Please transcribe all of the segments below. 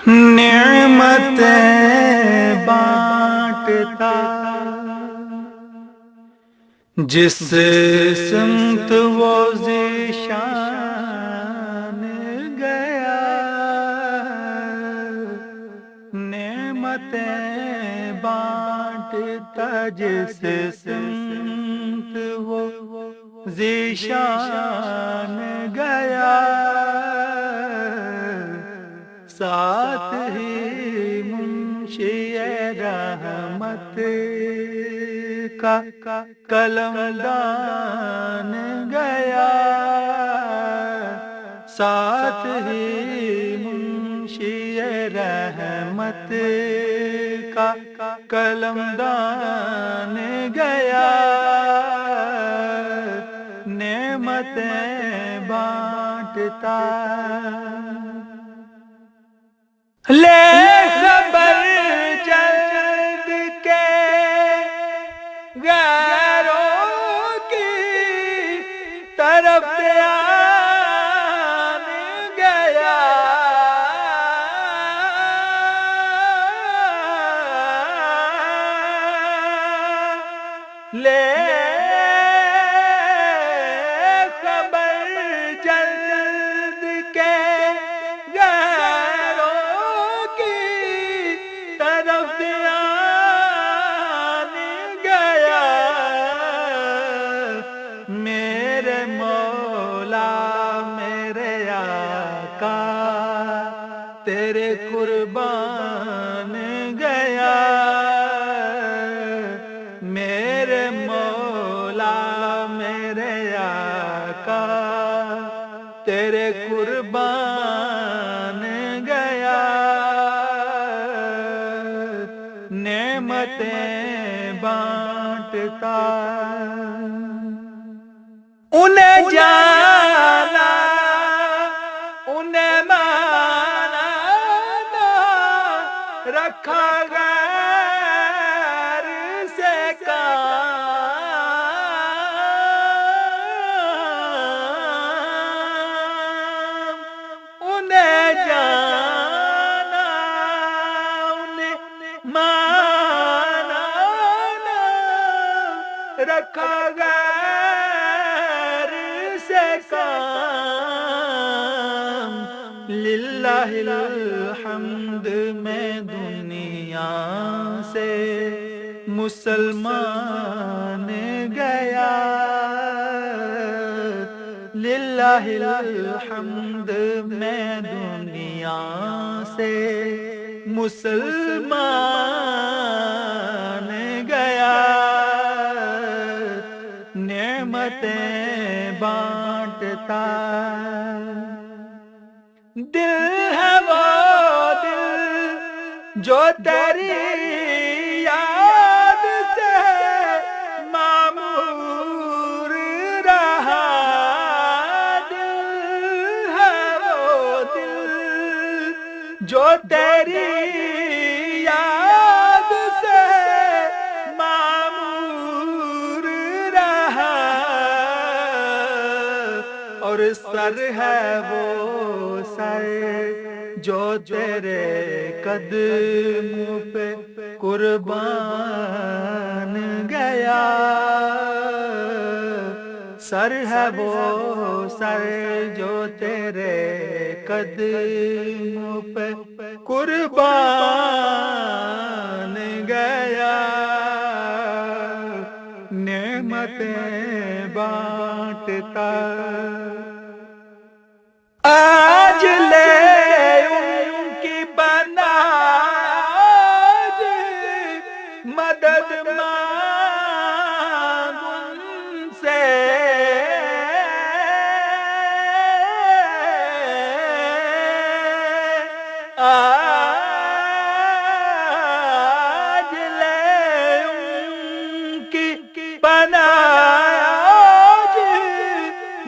نعمتیں بانٹتا جس سمت وہ ذیشان گیا، نعمتیں بانٹتا جس سمت وہ ذیشان گیا، ساتھ ہی منشی رحمت کا قلم دان گیا، ساتھ ہی منشی رحمت کا قلم دان گیا، نعمتیں بانٹتا لے خبر جلد کے غیروں کی طرف دھیان گیا، لے خبر جلد کے تیرے قربان گیا، میرے مولا میرے آقا تیرے قربان گیا، نعمتیں بانٹتا انہیں جانا انہیں رکھا غیر سے کام، انہیں جانا انہیں مانا رکھا غیر سے کام، للہ الحمد میں دنیا سے مسلمان گیا، للہ الحمد میں دنیا سے مسلمان گیا، نعمتیں بانٹتا دل ہے وہ دل جو تیری یاد سے معمور رہا، دل ہے وہ دل جو تیری یاد سے معمور رہا، اور سر ہے وہ سر جو تیرے قدموں پہ قربان گیا، سر ہے وہ سر جو تیرے قدموں پہ قربان گیا، نعمتیں بانٹتا آج لے ان کی بنا مدد مانگ ان سے، آج لے ان کی بنا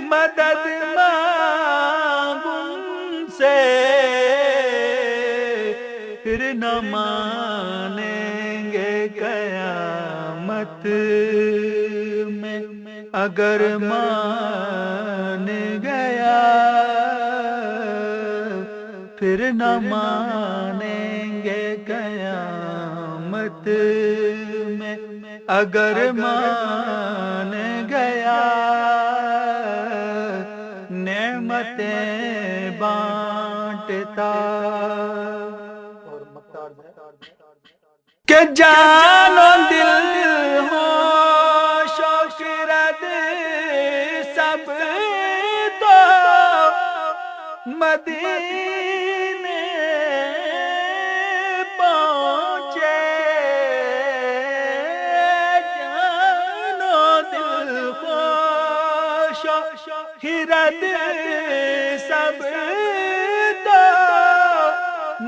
مدد مانگ ان سے، پھر نہ مانیں گے قیامت میں اگر مان گیا، پھر نہ مانیں گے قیامت میں اگر مان گیا نعمتیں بانٹتا کہ جان و دل ہوش و خرد سب تو مدینے پہنچے جان و دل ہوش و خرد سب تو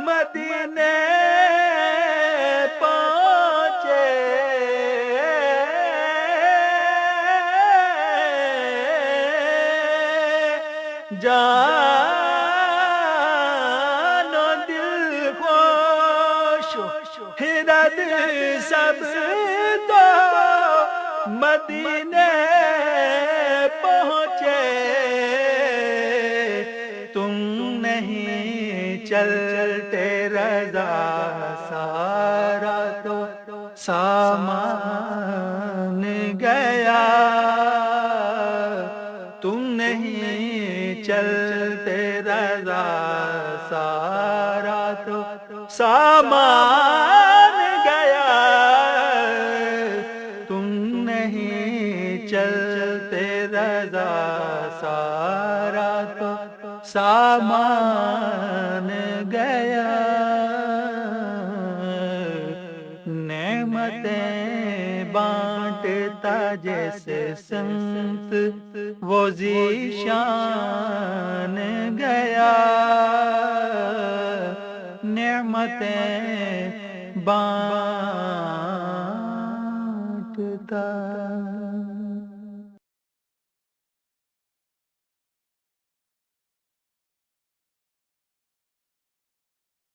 مدینے جان و دل خوش خرد سب تو مدینے پہنچے تم نہیں چلتے رضا سارا تو سامان گیا تم نہیں چلتے رضا سارا تو سامان گیا تم نہیں چلتے رضا سارا تو سامان گیا نعمتیں بانٹتا جیسے سنت وہ ذیشان گیا نعمتیں بانٹتا